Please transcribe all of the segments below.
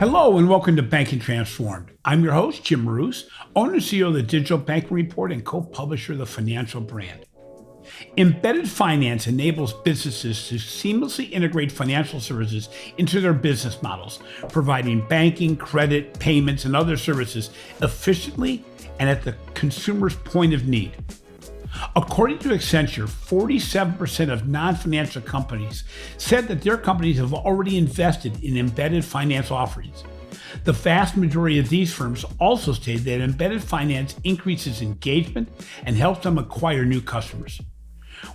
Hello and welcome to Banking Transformed. I'm your host, Jim Marous, owner and CEO of the Digital Banking Report and co-publisher of the Financial Brand. Embedded finance enables businesses to seamlessly integrate financial services into their business models, providing banking, credit, payments, and other services efficiently and at the consumer's point of need. According to Accenture, 47% of non-financial companies said that their companies have already invested in embedded finance offerings. The vast majority of these firms also stated that embedded finance increases engagement and helps them acquire new customers.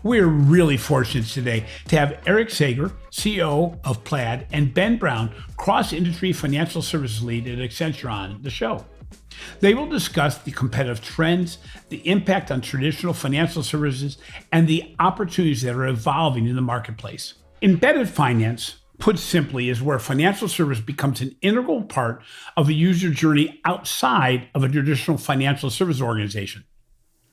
We're really fortunate today to have Eric Sager, CEO of Plaid, and Ben Brown, cross-industry financial services lead at Accenture on the show. They will discuss the competitive trends, the impact on traditional financial services, and the opportunities that are evolving in the marketplace. Embedded finance, put simply, is where financial service becomes an integral part of a user journey outside of a traditional financial service organization.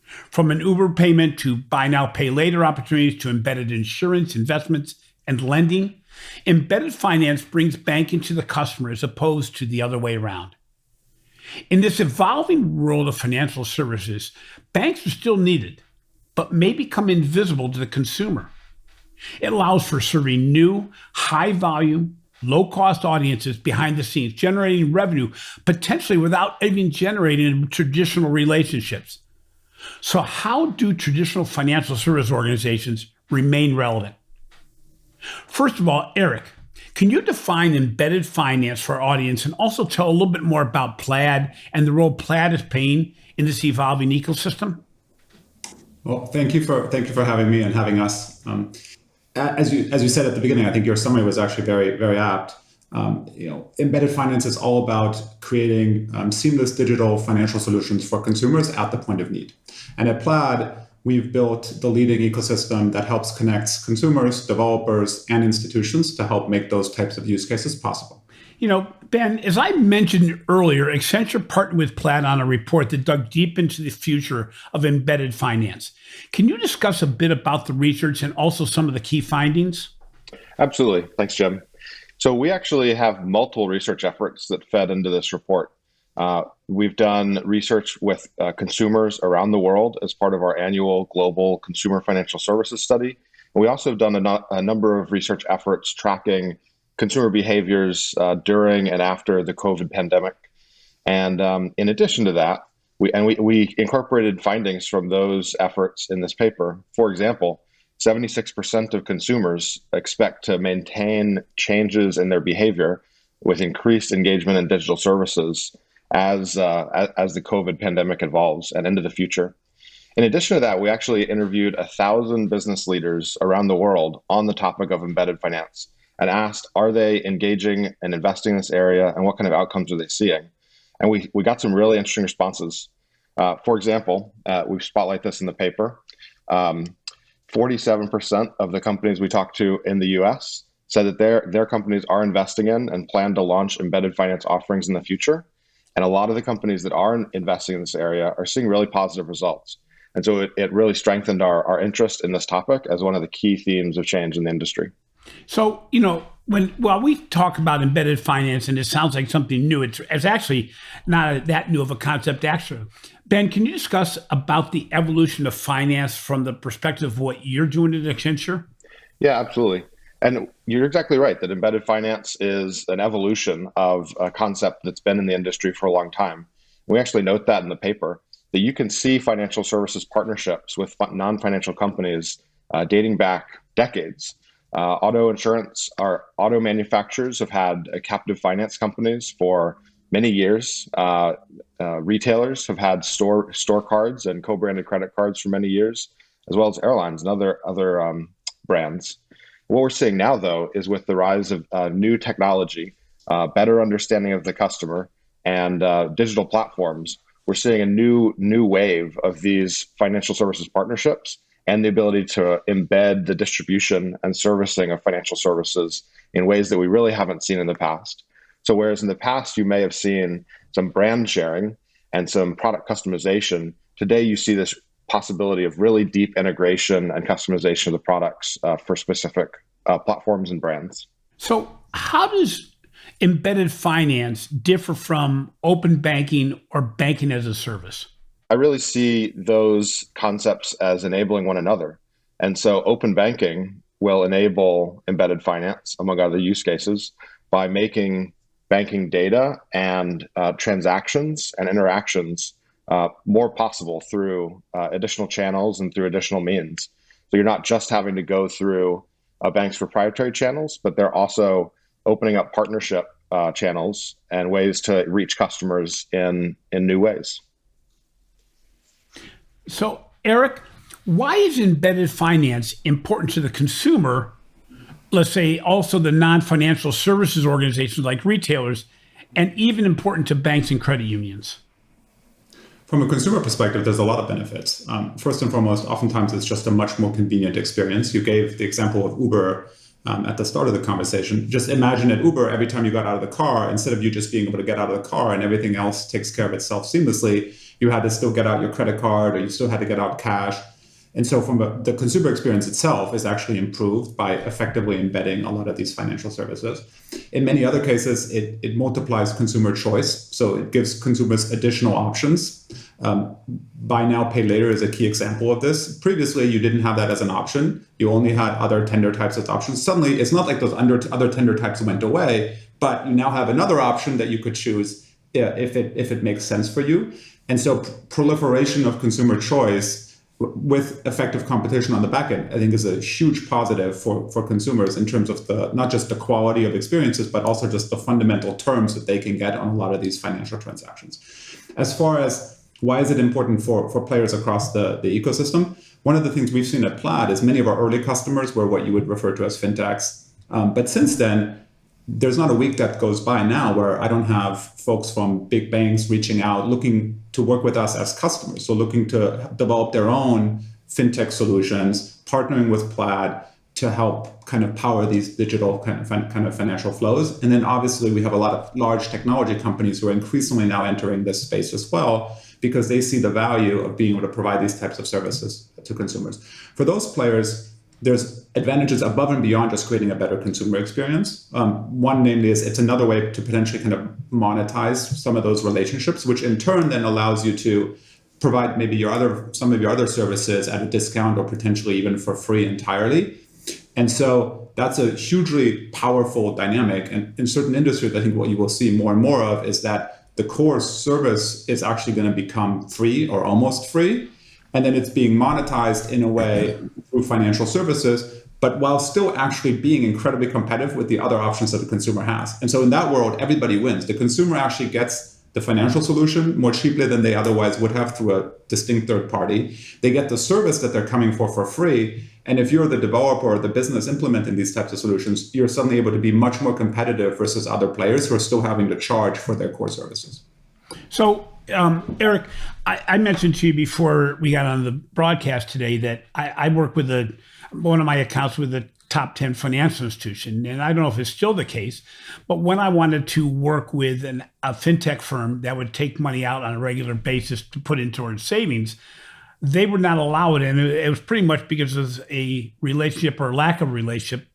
From an Uber payment to buy now, pay later opportunities to embedded insurance, investments, and lending, embedded finance brings banking to the customer as opposed to the other way around. In this evolving world of financial services, banks are still needed, but may become invisible to the consumer. It allows for serving new, high-volume, low-cost audiences behind the scenes, generating revenue potentially without even generating traditional relationships. So how do traditional financial service organizations remain relevant? First of all, Eric, can you define embedded finance for our audience and also tell a little bit more about Plaid and the role Plaid is playing in this evolving ecosystem? Well, thank you for having me and having us. As you said at the beginning, I think your summary was actually very, very apt. Embedded finance is all about creating seamless digital financial solutions for consumers at the point of need. And at Plaid, we've built the leading ecosystem that helps connect consumers, developers, and institutions to help make those types of use cases possible. Ben, as I mentioned earlier, Accenture partnered with Plaid on a report that dug deep into the future of embedded finance. Can you discuss a bit about the research and also some of the key findings? Absolutely. Thanks, Jim. So we actually have multiple research efforts that fed into this report. We've done research with consumers around the world as part of our annual global consumer financial services study. And we also have done a number of research efforts tracking consumer behaviors during and after the COVID pandemic. And in addition to that, we incorporated findings from those efforts in this paper. For example, 76% of consumers expect to maintain changes in their behavior with increased engagement in digital services as the COVID pandemic evolves and into the future. In addition to that, we actually interviewed 1,000 business leaders around the world on the topic of embedded finance and asked, are they engaging and investing in this area and what kind of outcomes are they seeing? And we got some really interesting responses. For example, we spotlight this in the paper. 47% of the companies we talked to in the US said that their companies are investing in and plan to launch embedded finance offerings in the future. And a lot of the companies that are investing in this area are seeing really positive results. And so it really strengthened our interest in this topic as one of the key themes of change in the industry. So, while we talk about embedded finance and it sounds like something new, it's actually not that new of a concept, actually. Ben, can you discuss about the evolution of finance from the perspective of what you're doing at Accenture? Yeah, absolutely. And you're exactly right that embedded finance is an evolution of a concept that's been in the industry for a long time. We actually note that in the paper, that you can see financial services partnerships with non-financial companies dating back decades. Auto manufacturers have had captive finance companies for many years. Retailers have had store cards and co-branded credit cards for many years, as well as airlines and other brands. What we're seeing now, though, is with the rise of new technology, better understanding of the customer, and digital platforms, we're seeing a new wave of these financial services partnerships and the ability to embed the distribution and servicing of financial services in ways that we really haven't seen in the past. So whereas in the past you may have seen some brand sharing and some product customization, today you see this possibility of really deep integration and customization of the products for specific platforms and brands. So how does embedded finance differ from open banking or banking as a service? I really see those concepts as enabling one another. And so open banking will enable embedded finance, among other use cases, by making banking data and transactions and interactions more possible through additional channels and through additional means. So you're not just having to go through a bank's proprietary channels, but they're also opening up partnership channels and ways to reach customers in new ways. So, Eric, why is embedded finance important to the consumer, let's say also the non-financial services organizations like retailers, and even important to banks and credit unions? From a consumer perspective, there's a lot of benefits. First and foremost, oftentimes it's just a much more convenient experience. You gave the example of Uber at the start of the conversation. Just imagine at Uber, every time you got out of the car, instead of you just being able to get out of the car and everything else takes care of itself seamlessly, you had to still get out your credit card or you still had to get out cash. And so the consumer experience itself is actually improved by effectively embedding a lot of these financial services. In many other cases, it multiplies consumer choice. So it gives consumers additional options. Buy now, pay later is a key example of this. Previously, you didn't have that as an option. You only had other tender types as options. Suddenly, it's not like those other tender types went away, but you now have another option that you could choose if it makes sense for you. And so proliferation of consumer choice with effective competition on the back end, I think is a huge positive for consumers in terms of not just the quality of experiences, but also just the fundamental terms that they can get on a lot of these financial transactions. As far as why is it important for players across the ecosystem? One of the things we've seen at Plaid is many of our early customers were what you would refer to as fintechs. But since then, there's not a week that goes by now where I don't have folks from big banks reaching out, looking to work with us as customers. So looking to develop their own fintech solutions, partnering with Plaid to help kind of power these digital kind of financial flows. And then obviously we have a lot of large technology companies who are increasingly now entering this space as well, because they see the value of being able to provide these types of services to consumers. For those players, there's advantages above and beyond just creating a better consumer experience. One, namely, is it's another way to potentially kind of monetize some of those relationships, which in turn then allows you to provide maybe some of your other services at a discount or potentially even for free entirely. And so that's a hugely powerful dynamic. And in certain industries, I think what you will see more and more of is that the core service is actually going to become free or almost free. And then it's being monetized in a way through financial services, but while still actually being incredibly competitive with the other options that the consumer has. And so in that world, everybody wins. The consumer actually gets the financial solution more cheaply than they otherwise would have through a distinct third party. They get the service that they're coming for free. And if you're the developer or the business implementing these types of solutions, you're suddenly able to be much more competitive versus other players who are still having to charge for their core services. So, Eric, I mentioned to you before we got on the broadcast today that I work with one of my accounts with the top 10 financial institution. And I don't know if it's still the case, but when I wanted to work with a fintech firm that would take money out on a regular basis to put in towards savings, they would not allow it. And it was pretty much because of a relationship or lack of relationship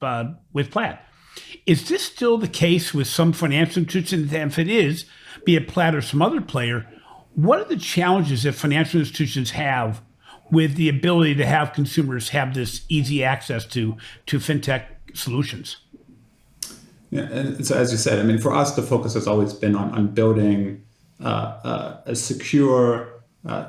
with Plaid. Is this still the case with some financial institutions? And if it is, be it Plaid or some other player, what are the challenges that financial institutions have with the ability to have consumers have this easy access to fintech solutions? Yeah, and so as you said, I mean, for us, the focus has always been on building a secure,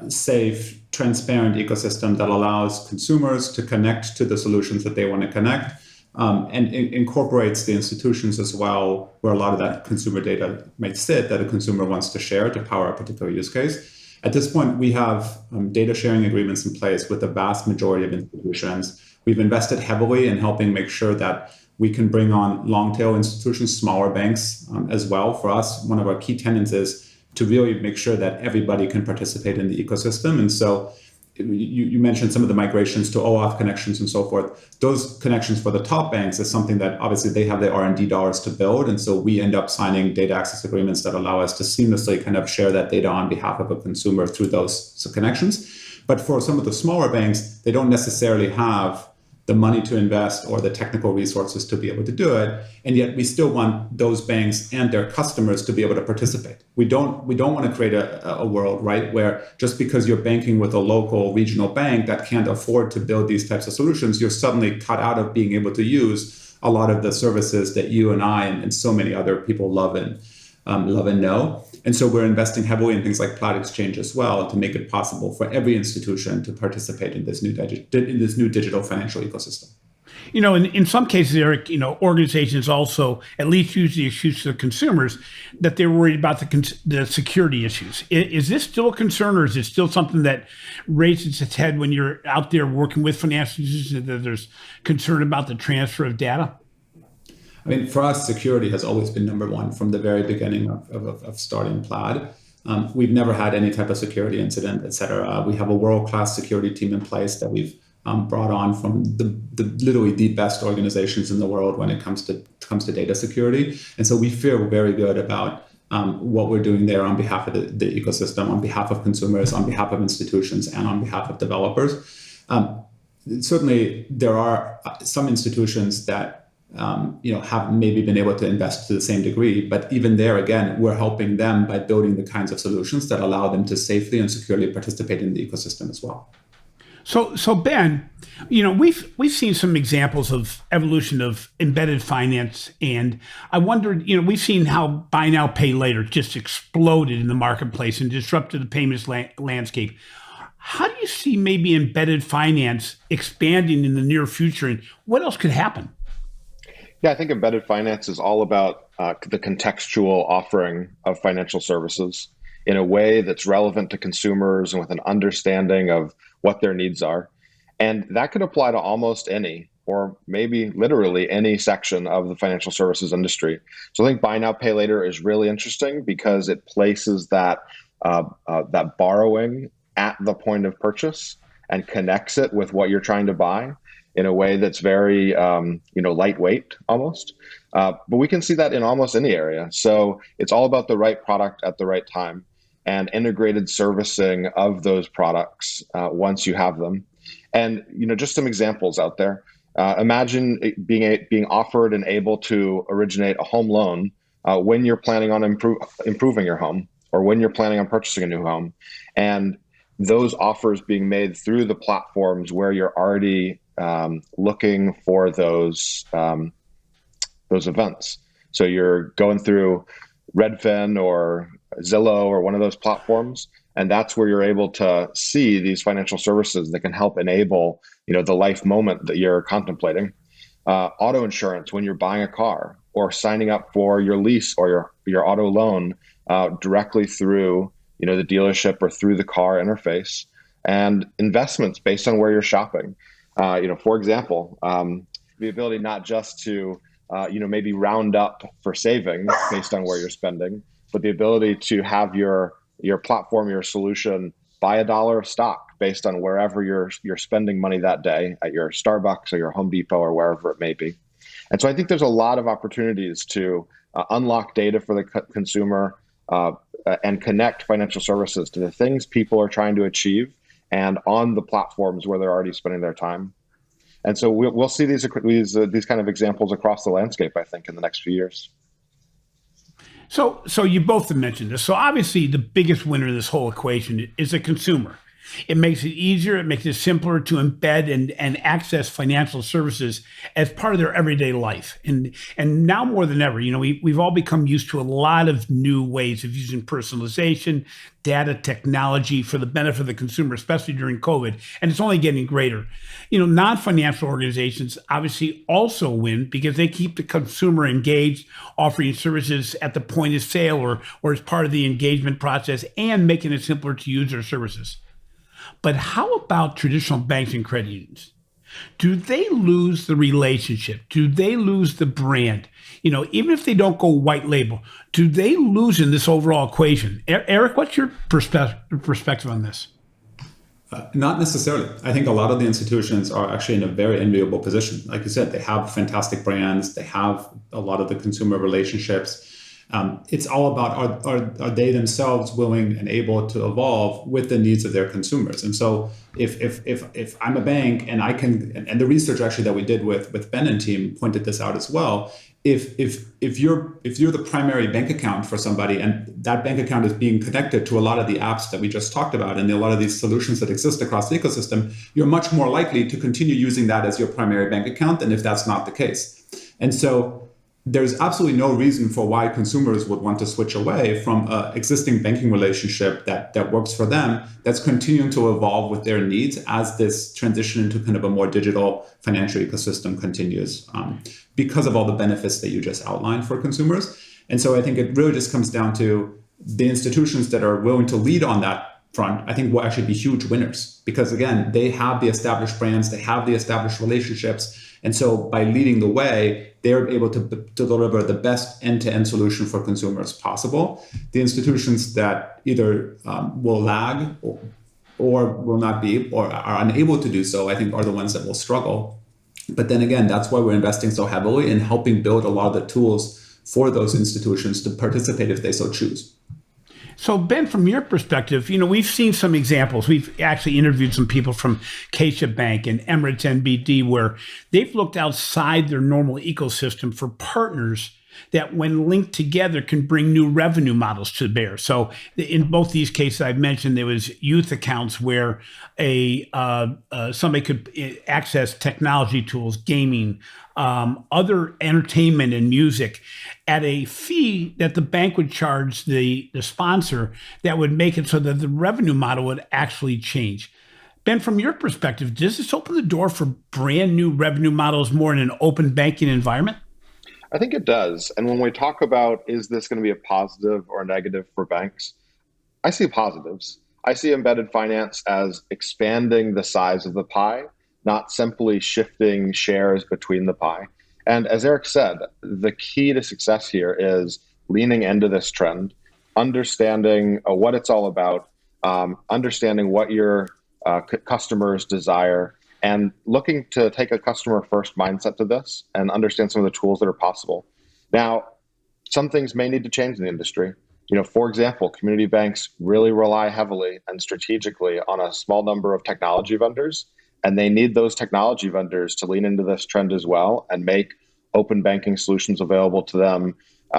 safe, transparent ecosystem that allows consumers to connect to the solutions that they want to connect, and incorporates the institutions as well, where a lot of that consumer data might sit that a consumer wants to share to power a particular use case. At this point, we have data sharing agreements in place with the vast majority of institutions. We've invested heavily in helping make sure that we can bring on long tail institutions, smaller banks as well. For us, one of our key tenets is to really make sure that everybody can participate in the ecosystem. And so you mentioned some of the migrations to OAuth connections and so forth. Those connections for the top banks is something that obviously they have the R&D dollars to build. And so we end up signing data access agreements that allow us to seamlessly kind of share that data on behalf of a consumer through those connections. But for some of the smaller banks, they don't necessarily have the money to invest or the technical resources to be able to do it. And yet we still want those banks and their customers to be able to participate. We don't want to create a world, right, where just because you're banking with a local regional bank that can't afford to build these types of solutions, you're suddenly cut out of being able to use a lot of the services that you and I and so many other people love and know. And so we're investing heavily in things like Plaid Exchange as well to make it possible for every institution to participate in this new digital financial ecosystem. In some cases, Eric, organizations also at least use the excuse to the consumers that they're worried about the security issues. Is this still a concern, or is it still something that raises its head when you're out there working with financial institutions, that there's concern about the transfer of data? I mean, for us, security has always been number one from the very beginning of starting Plaid. We've never had any type of security incident, et cetera. We have a world-class security team in place that we've brought on from literally the best organizations in the world when it comes to data security. And so we feel very good about what we're doing there on behalf of the ecosystem, on behalf of consumers, on behalf of institutions, and on behalf of developers. Certainly, there are some institutions that have maybe been able to invest to the same degree. But even there, again, we're helping them by building the kinds of solutions that allow them to safely and securely participate in the ecosystem as well. So Ben, we've seen some examples of evolution of embedded finance, and I wondered, we've seen how buy now, pay later just exploded in the marketplace and disrupted the payments landscape. How do you see maybe embedded finance expanding in the near future, and what else could happen? Yeah, I think embedded finance is all about the contextual offering of financial services in a way that's relevant to consumers and with an understanding of what their needs are. And that could apply to almost any, or maybe literally any section of the financial services industry. So I think buy now, pay later is really interesting because it places that borrowing at the point of purchase and connects it with what you're trying to buy in a way that's very, lightweight almost. But we can see that in almost any area. So it's all about the right product at the right time and integrated servicing of those products once you have them. And, just some examples out there. Imagine being offered and able to originate a home loan when you're planning on improving your home or when you're planning on purchasing a new home. And those offers being made through the platforms where you're already looking for those events. So you're going through Redfin or Zillow or one of those platforms, and that's where you're able to see these financial services that can help enable, the life moment that you're contemplating. Auto insurance when you're buying a car, or signing up for your lease or your auto loan directly through, the dealership or through the car interface, and investments based on where you're shopping. For example, the ability not just to, maybe round up for savings based on where you're spending, but the ability to have your platform, your solution, buy $1 of stock based on wherever you're spending money that day at your Starbucks or your Home Depot or wherever it may be. And so I think there's a lot of opportunities to unlock data for the consumer and connect financial services to the things people are trying to achieve and on the platforms where they're already spending their time. And so we'll see these kind of examples across the landscape, I think, in the next few years. So you both have mentioned this. So obviously the biggest winner in this whole equation is the consumer. It makes it easier, it makes it simpler to embed and access financial services as part of their everyday life. And now more than ever, we've all become used to a lot of new ways of using personalization, data technology for the benefit of the consumer, especially during COVID. And it's only getting greater. Non-financial organizations obviously also win because they keep the consumer engaged, offering services at the point of sale or as part of the engagement process and making it simpler to use their services. But how about traditional banks and credit unions? Do they lose the relationship? Do they lose the brand? Even if they don't go white label, do they lose in this overall equation? Eric, what's your perspective on this? Not necessarily. I think a lot of the institutions are actually in a very enviable position. Like you said, they have fantastic brands. They have a lot of the consumer relationships. It's all about are they themselves willing and able to evolve with the needs of their consumers. And so if I'm a bank and I can, and the research actually that we did with Ben and team pointed this out as well. If you're the primary bank account for somebody and that bank account is being connected to a lot of the apps that we just talked about and a lot of these solutions that exist across the ecosystem, you're much more likely to continue using that as your primary bank account than if that's not the case. And so there's absolutely no reason for why consumers would want to switch away from an existing banking relationship that works for them, that's continuing to evolve with their needs as this transition into kind of a more digital financial ecosystem continues, because of all the benefits that you just outlined for consumers. And so I think it really just comes down to the institutions that are willing to lead on that front, I think will actually be huge winners, because again, they have the established brands, they have the established relationships. And so by leading the way, they're able to deliver the best end-to-end solution for consumers possible. The institutions that either will lag or will not be or are unable to do so, I think are the ones that will struggle. But then again, that's why we're investing so heavily in helping build a lot of the tools for those institutions to participate if they so choose. So Ben, from your perspective, we've seen some examples. We've actually interviewed some people from Acacia Bank and Emirates NBD where they've looked outside their normal ecosystem for partners that when linked together can bring new revenue models to bear. So in both these cases I've mentioned, there was youth accounts where somebody could access technology tools, gaming, other entertainment and music at a fee that the bank would charge the sponsor that would make it so that the revenue model would actually change. Ben, from your perspective, does this open the door for brand new revenue models more in an open banking environment? I think it does. And when we talk about, is this going to be a positive or a negative for banks? I see positives. I see embedded finance as expanding the size of the pie, not simply shifting shares between the pie. And as Eric said, the key to success here is leaning into this trend, understanding what it's all about, understanding what your customers desire, and looking to take a customer first mindset to this and understand some of the tools that are possible. Now, some things may need to change in the industry. For example, community banks really rely heavily and strategically on a small number of technology vendors, and they need those technology vendors to lean into this trend as well and make open banking solutions available to them,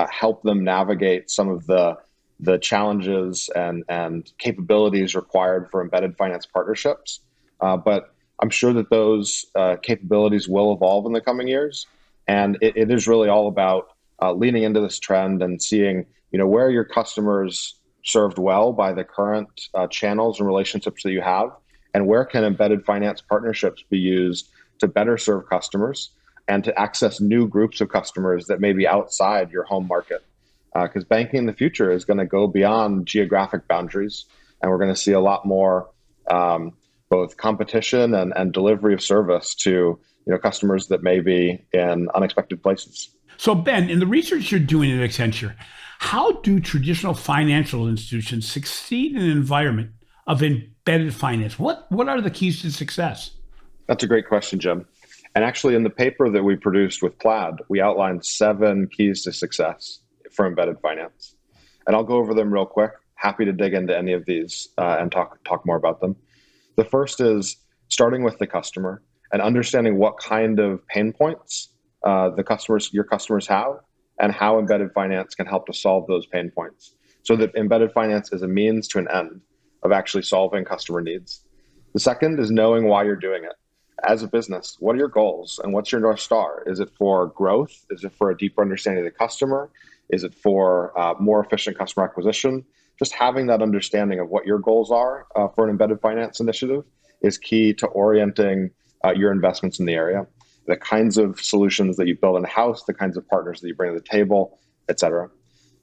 help them navigate some of the challenges and capabilities required for embedded finance partnerships. But I'm sure that those capabilities will evolve in the coming years. And it is really all about leaning into this trend and seeing, where your customers served well by the current channels and relationships that you have, and where can embedded finance partnerships be used to better serve customers and to access new groups of customers that may be outside your home market. Because banking in the future is going to go beyond geographic boundaries, and we're going to see a lot more both competition and delivery of service to customers that may be in unexpected places. So Ben, in the research you're doing at Accenture, how do traditional financial institutions succeed in an environment of embedded finance? What are the keys to success? That's a great question, Jim. And actually, in the paper that we produced with Plaid, we outlined 7 keys to success for embedded finance. And I'll go over them real quick. Happy to dig into any of these and talk more about them. The first is starting with the customer and understanding what kind of pain points your customers have and how embedded finance can help to solve those pain points. So that embedded finance is a means to an end of actually solving customer needs. The second is knowing why you're doing it. As a business, what are your goals and what's your North Star? Is it for growth? Is it for a deeper understanding of the customer? Is it for more efficient customer acquisition? Just having that understanding of what your goals are for an embedded finance initiative is key to orienting your investments in the area. The kinds of solutions that you build in-house, the kinds of partners that you bring to the table, et cetera.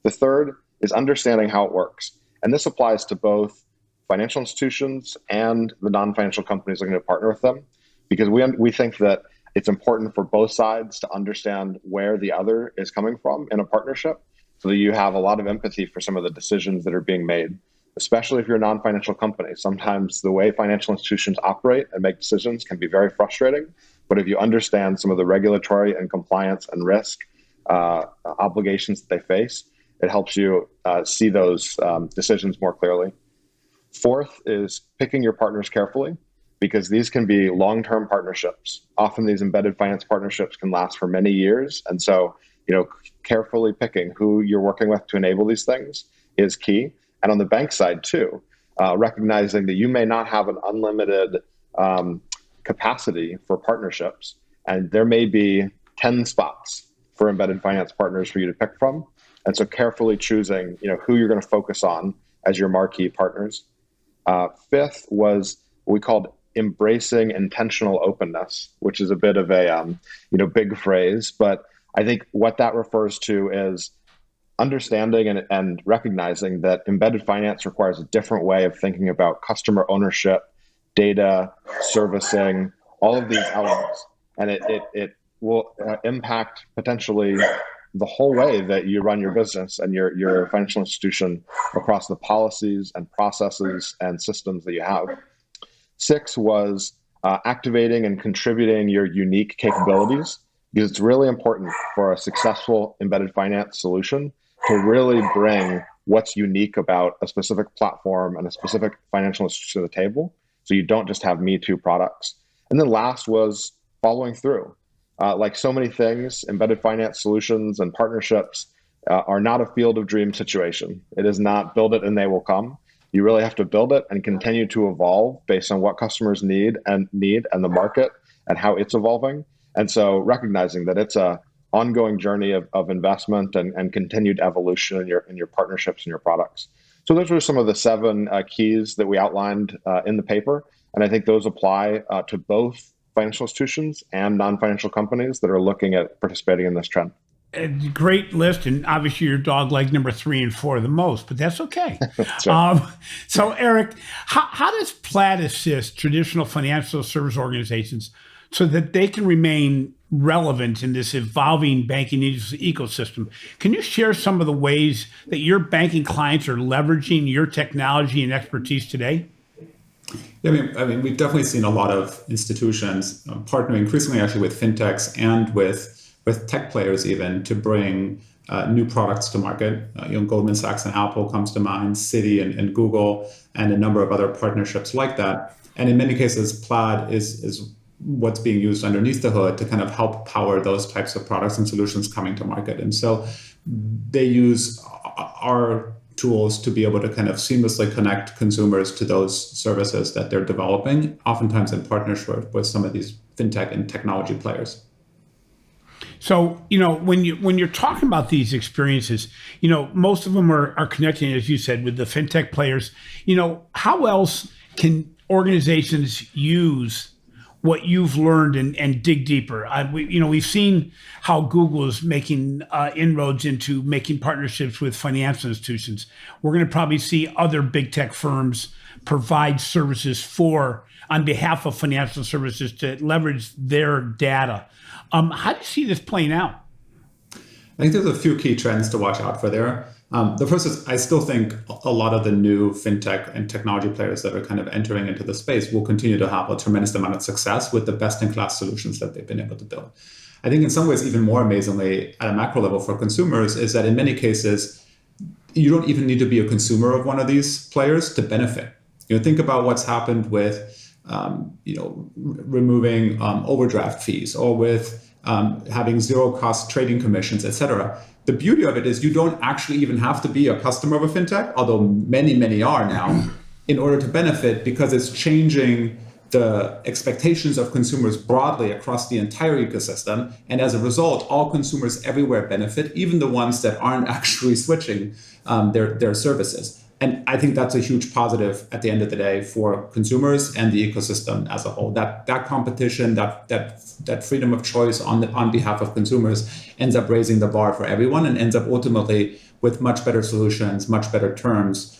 The third is understanding how it works. And this applies to both financial institutions and the non-financial companies looking to partner with them, because we think that it's important for both sides to understand where the other is coming from in a partnership so that you have a lot of empathy for some of the decisions that are being made, especially if you're a non-financial company. Sometimes the way financial institutions operate and make decisions can be very frustrating, but if you understand some of the regulatory and compliance and risk obligations that they face, It helps you see those decisions more clearly. Fourth is picking your partners carefully, because these can be long-term partnerships. Often these embedded finance partnerships can last for many years. And so, carefully picking who you're working with to enable these things is key. And on the bank side too, recognizing that you may not have an unlimited capacity for partnerships, and there may be 10 spots for embedded finance partners for you to pick from. And so carefully choosing, who you're going to focus on as your marquee partners. Fifth was what we called embracing intentional openness, which is a bit of a big phrase, but I think what that refers to is understanding and recognizing that embedded finance requires a different way of thinking about customer ownership, data, servicing, all of these elements, and it will impact potentially the whole way that you run your business and your financial institution across the policies and processes and systems that you have. 6 was activating and contributing your unique capabilities, because it's really important for a successful embedded finance solution to really bring what's unique about a specific platform and a specific financial institution to the table, so you don't just have me too products. And then last was following through. Like so many things, embedded finance solutions and partnerships are not a field of dreams situation. It is not build it and they will come. You really have to build it and continue to evolve based on what customers need and the market and how it's evolving. And so recognizing that it's a ongoing journey of investment and continued evolution in your partnerships and your products. So those were some of the 7 keys that we outlined in the paper. And I think those apply to both financial institutions and non-financial companies that are looking at participating in this trend. A great list, and obviously your dog liked number 3 and 4 the most, but that's okay. That's right. So Eric, how does Plaid assist traditional financial service organizations so that they can remain relevant in this evolving banking ecosystem? Can you share some of the ways that your banking clients are leveraging your technology and expertise today? Yeah, I mean, we've definitely seen a lot of institutions partnering increasingly actually with fintechs and with tech players even to bring new products to market. Goldman Sachs and Apple comes to mind, Citi and Google, and a number of other partnerships like that. And in many cases, Plaid is what's being used underneath the hood to kind of help power those types of products and solutions coming to market. And so they use our tools to be able to kind of seamlessly connect consumers to those services that they're developing, oftentimes in partnership with some of these fintech and technology players. So, when you're talking about these experiences, most of them are connecting, as you said, with the fintech players. How else can organizations use what you've learned and dig deeper? We've seen how Google is making inroads into making partnerships with financial institutions. We're going to probably see other big tech firms provide services on behalf of financial services to leverage their data. How do you see this playing out? I think there's a few key trends to watch out for there. The first is I still think a lot of the new fintech and technology players that are kind of entering into the space will continue to have a tremendous amount of success with the best-in-class solutions that they've been able to build. I think in some ways, even more amazingly at a macro level for consumers is that in many cases, you don't even need to be a consumer of one of these players to benefit. Think about what's happened with removing overdraft fees or with having zero cost trading commissions, et cetera. The beauty of it is you don't actually even have to be a customer of a fintech, although many are now, in order to benefit, because it's changing the expectations of consumers broadly across the entire ecosystem. And as a result, all consumers everywhere benefit, even the ones that aren't actually switching their services. And I think that's a huge positive at the end of the day for consumers and the ecosystem as a whole. That competition, that freedom of choice on behalf of consumers ends up raising the bar for everyone and ends up ultimately with much better solutions, much better terms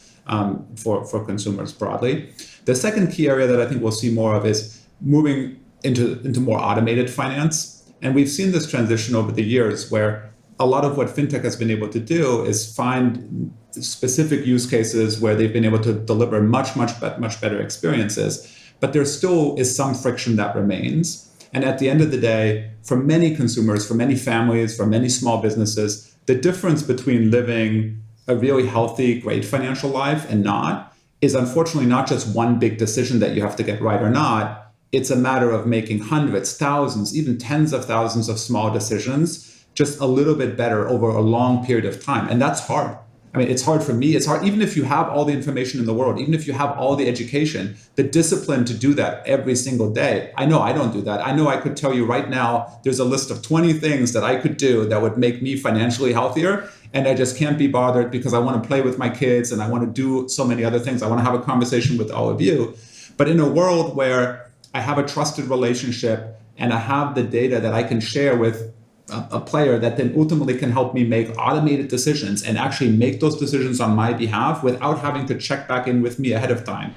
for consumers broadly. The second key area that I think we'll see more of is moving into more automated finance. And we've seen this transition over the years where a lot of what fintech has been able to do is find specific use cases where they've been able to deliver much better experiences, but there still is some friction that remains. And at the end of the day, for many consumers, for many families, for many small businesses, the difference between living a really healthy, great financial life and not is unfortunately not just one big decision that you have to get right or not. It's a matter of making hundreds, thousands, even tens of thousands of small decisions just a little bit better over a long period of time. And that's hard. I mean, it's hard for me. It's hard, even if you have all the information in the world, even if you have all the education, the discipline to do that every single day. I know I don't do that. I know I could tell you right now, there's a list of 20 things that I could do that would make me financially healthier. And I just can't be bothered because I want to play with my kids and I want to do so many other things. I want to have a conversation with all of you. But in a world where I have a trusted relationship and I have the data that I can share with a player that then ultimately can help me make automated decisions and actually make those decisions on my behalf without having to check back in with me ahead of time.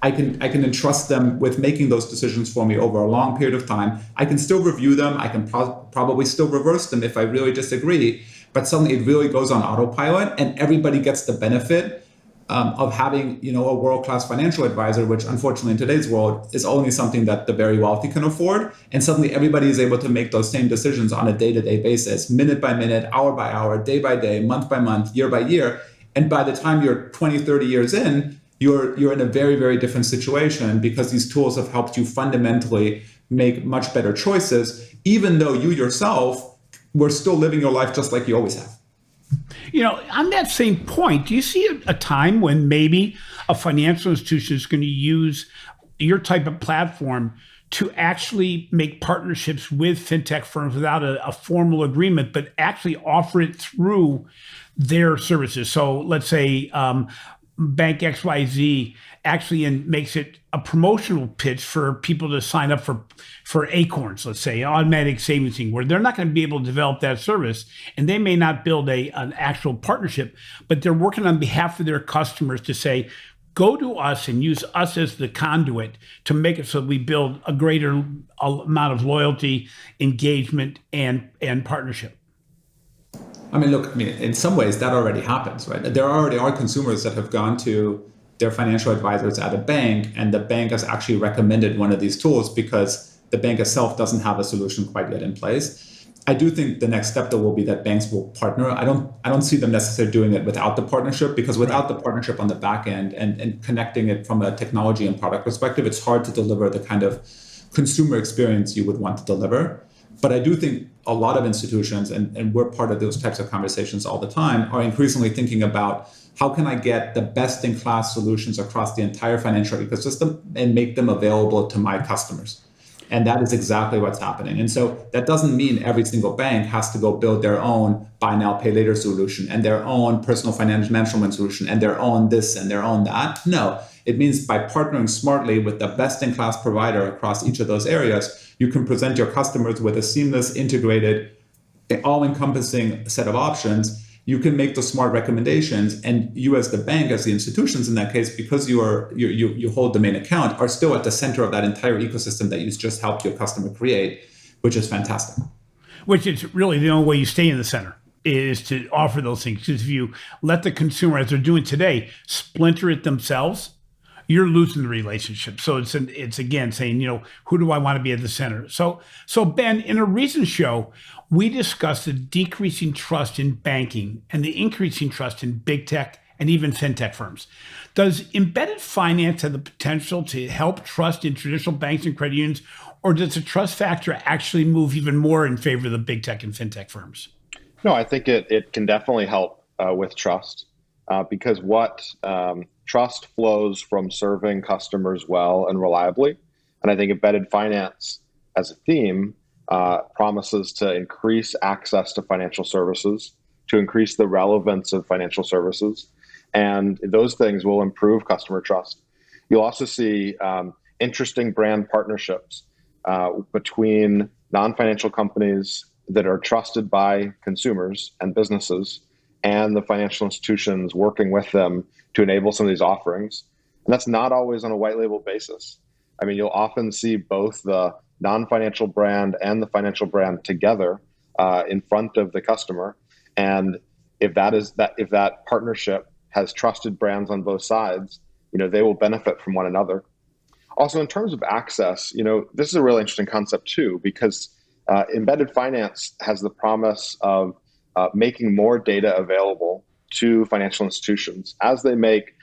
I can entrust them with making those decisions for me over a long period of time. I can still review them. I can probably still reverse them if I really disagree, but suddenly it really goes on autopilot and everybody gets the benefit of having, a world-class financial advisor, which unfortunately in today's world is only something that the very wealthy can afford. And suddenly everybody is able to make those same decisions on a day-to-day basis, minute by minute, hour by hour, day by day, month by month, year by year. And by the time you're 20, 30 years in, you're in a very, very different situation because these tools have helped you fundamentally make much better choices, even though you yourself were still living your life just like you always have. On that same point, do you see a time when maybe a financial institution is going to use your type of platform to actually make partnerships with fintech firms without a formal agreement, but actually offer it through their services? So let's say Bank XYZ actually makes it a promotional pitch for people to sign up for Acorns, let's say, automatic savings thing, where they're not going to be able to develop that service, and they may not build an actual partnership, but they're working on behalf of their customers to say, go to us and use us as the conduit to make it so we build a greater amount of loyalty, engagement, and partnership. Look, in some ways that already happens, right? There already are consumers that have gone to their financial advisors at a bank, and the bank has actually recommended one of these tools because the bank itself doesn't have a solution quite yet in place. I do think the next step though will be that banks will partner. I don't see them necessarily doing it without the partnership, because without the partnership on the back end and connecting it from a technology and product perspective, it's hard to deliver the kind of consumer experience you would want to deliver. But I do think a lot of institutions, and we're part of those types of conversations all the time, are increasingly thinking about how can I get the best in class solutions across the entire financial ecosystem and make them available to my customers. And that is exactly what's happening. And so that doesn't mean every single bank has to go build their own buy now, pay later solution and their own personal financial management solution and their own this and their own that. No, it means by partnering smartly with the best in class provider across each of those areas, you can present your customers with a seamless, integrated, all-encompassing set of options. You can make those smart recommendations, and you as the bank, as the institutions in that case, because you hold the main account, are still at the center of that entire ecosystem that you just helped your customer create, which is fantastic. Which is really the only way you stay in the center, is to offer those things. Because if you let the consumer, as they're doing today, splinter it themselves, you're losing the relationship. So it's again saying, who do I want to be at the center? So Ben, in a recent show, we discussed the decreasing trust in banking and the increasing trust in big tech and even fintech firms. Does embedded finance have the potential to help trust in traditional banks and credit unions, or does the trust factor actually move even more in favor of the big tech and fintech firms? No, I think it can definitely help with trust because trust flows from serving customers well and reliably. And I think embedded finance as a theme promises to increase access to financial services, to increase the relevance of financial services. And those things will improve customer trust. You'll also see interesting brand partnerships between non-financial companies that are trusted by consumers and businesses and the financial institutions working with them to enable some of these offerings. And that's not always on a white label basis. You'll often see both the non-financial brand and the financial brand together in front of the customer. And if that partnership has trusted brands on both sides, they will benefit from one another. Also, in terms of access, this is a really interesting concept too, because embedded finance has the promise of making more data available to financial institutions as they make,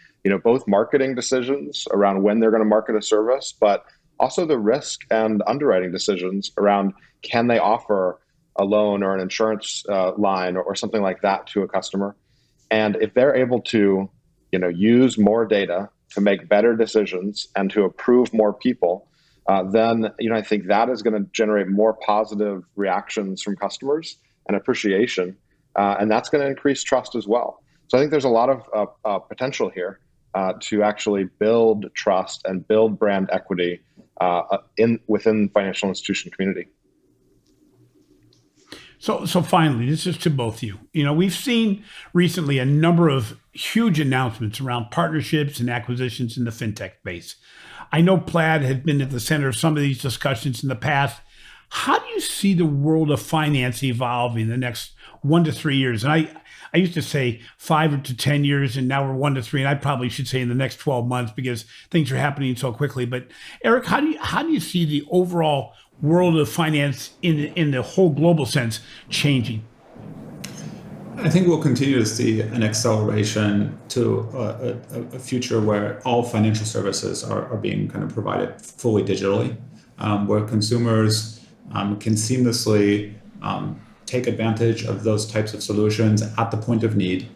both marketing decisions around when they're going to market a service, but also the risk and underwriting decisions around can they offer a loan or an insurance line or something like that to a customer. And if they're able to, use more data to make better decisions and to approve more people, then I think that is going to generate more positive reactions from customers and appreciation, and that's going to increase trust as well. So I think there's a lot of potential here to actually build trust and build brand equity within the financial institution community. So finally, this is to both of you. We've seen recently a number of huge announcements around partnerships and acquisitions in the fintech space. I know Plaid has been at the center of some of these discussions in the past. How do you see the world of finance evolving in the next 1 to 3 years? And I used to say 5 to 10 years, and now we're 1 to 3. And I probably should say in the next 12 months because things are happening so quickly. But Eric, how do you see the overall world of finance in the whole global sense changing? I think we'll continue to see an acceleration to a future where all financial services are being kind of provided fully digitally, where consumers can seamlessly take advantage of those types of solutions at the point of need.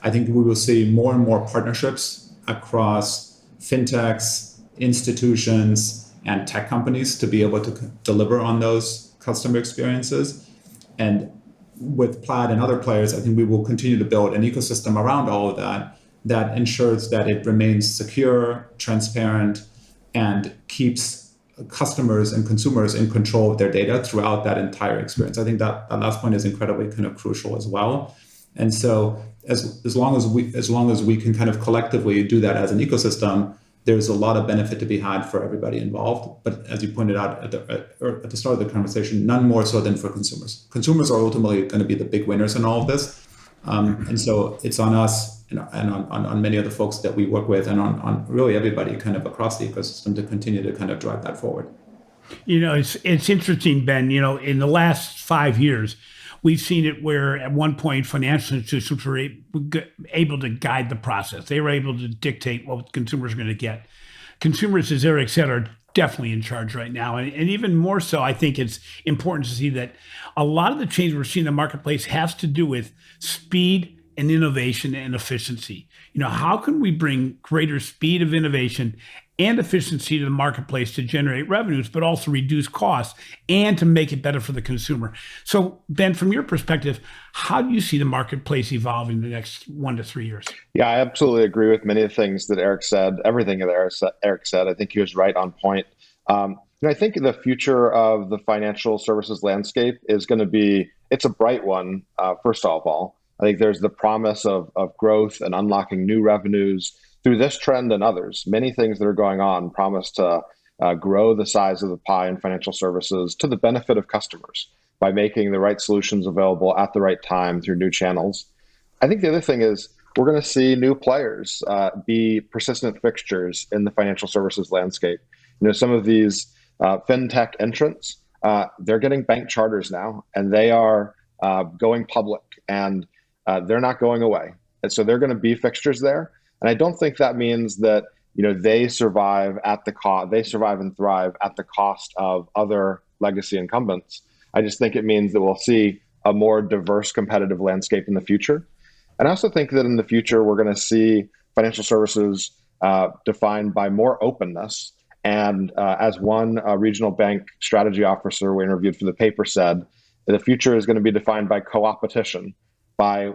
I think we will see more and more partnerships across fintechs, institutions, and tech companies to be able to deliver on those customer experiences. And with Plaid and other players, I think we will continue to build an ecosystem around all of that ensures that it remains secure, transparent, and keeps customers and consumers in control of their data throughout that entire experience. I think that last point is incredibly kind of crucial as well. And so as long as we can kind of collectively do that as an ecosystem, there's a lot of benefit to be had for everybody involved. But as you pointed out at the start of the conversation, none more so than for consumers. Consumers are ultimately going to be the big winners in all of this. And so it's on us and on many of the folks that we work with and on really everybody kind of across the ecosystem to continue to kind of drive that forward. It's interesting, Ben, in the last 5 years, we've seen it where at one point financial institutions were able to guide the process. They were able to dictate what consumers are going to get. Consumers, as Eric said, are definitely in charge right now. And even more so, I think it's important to see that a lot of the change we're seeing in the marketplace has to do with speed and innovation and efficiency. How can we bring greater speed of innovation and efficiency to the marketplace to generate revenues, but also reduce costs and to make it better for the consumer? So, Ben, from your perspective, how do you see the marketplace evolving in the next 1 to 3 years? Yeah, I absolutely agree with many of the things that Eric said, everything that Eric said. I think he was right on point. I think the future of the financial services landscape is going to be, it's a bright one, first of all. I think there's the promise of growth and unlocking new revenues through this trend and others. Many things that are going on promise to grow the size of the pie in financial services to the benefit of customers by making the right solutions available at the right time through new channels. I think the other thing is we're going to see new players be persistent fixtures in the financial services landscape. Some of these fintech entrants, they're getting bank charters now, and they are going public, and they're not going away. And so they're going to be fixtures there. And I don't think that means that they survive and thrive at the cost of other legacy incumbents. I just think it means that we'll see a more diverse competitive landscape in the future. And I also think that in the future, we're going to see financial services defined by more openness. And as one regional bank strategy officer we interviewed for the paper said, the future is going to be defined by co-opetition, by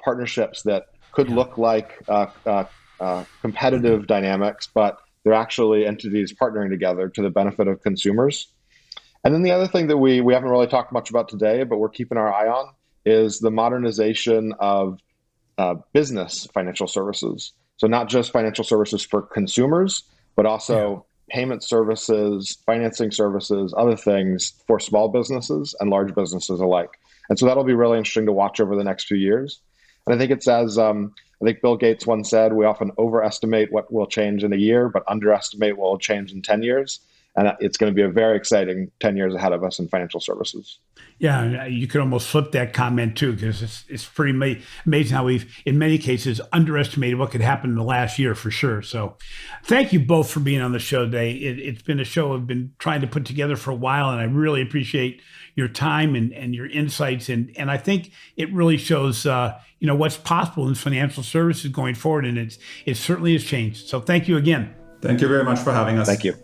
partnerships that could look like competitive dynamics, but they're actually entities partnering together to the benefit of consumers. And then the other thing that we haven't really talked much about today, but we're keeping our eye on, is the modernization of business financial services. So not just financial services for consumers, but also payment services, financing services, other things for small businesses and large businesses alike. And so that'll be really interesting to watch over the next few years. And I think it's as I think Bill Gates once said, we often overestimate what will change in a year, but underestimate what will change in 10 years. And it's going to be a very exciting 10 years ahead of us in financial services. Yeah, you could almost flip that comment too, because it's pretty amazing how we've, in many cases, underestimated what could happen in the last year for sure. So thank you both for being on the show today. It's been a show I've been trying to put together for a while, and I really appreciate your time and your insights. And I think it really shows what's possible in financial services going forward, and it certainly has changed. So thank you again. Thank you very much for having us. Thank you.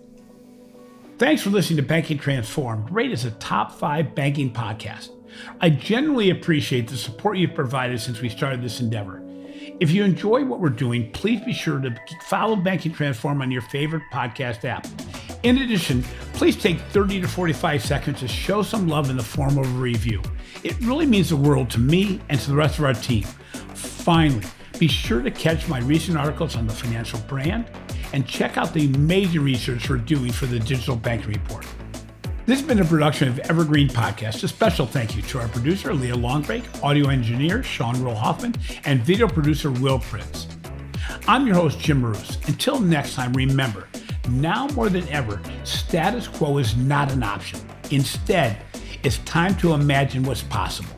Thanks for listening to Banking Transformed, rated as a top 5 banking podcast. I genuinely appreciate the support you've provided since we started this endeavor. If you enjoy what we're doing, please be sure to follow Banking Transformed on your favorite podcast app. In addition, please take 30 to 45 seconds to show some love in the form of a review. It really means the world to me and to the rest of our team. Finally, be sure to catch my recent articles on the financial brand and check out the amazing research we're doing for the Digital Banking Report. This has been a production of Evergreen Podcast. A special thank you to our producer, Leah Longbrake, audio engineer, Sean Roll-Hoffman, and video producer, Will Prince. I'm your host, Jim Marous. Until next time, remember, now more than ever, status quo is not an option. Instead, it's time to imagine what's possible.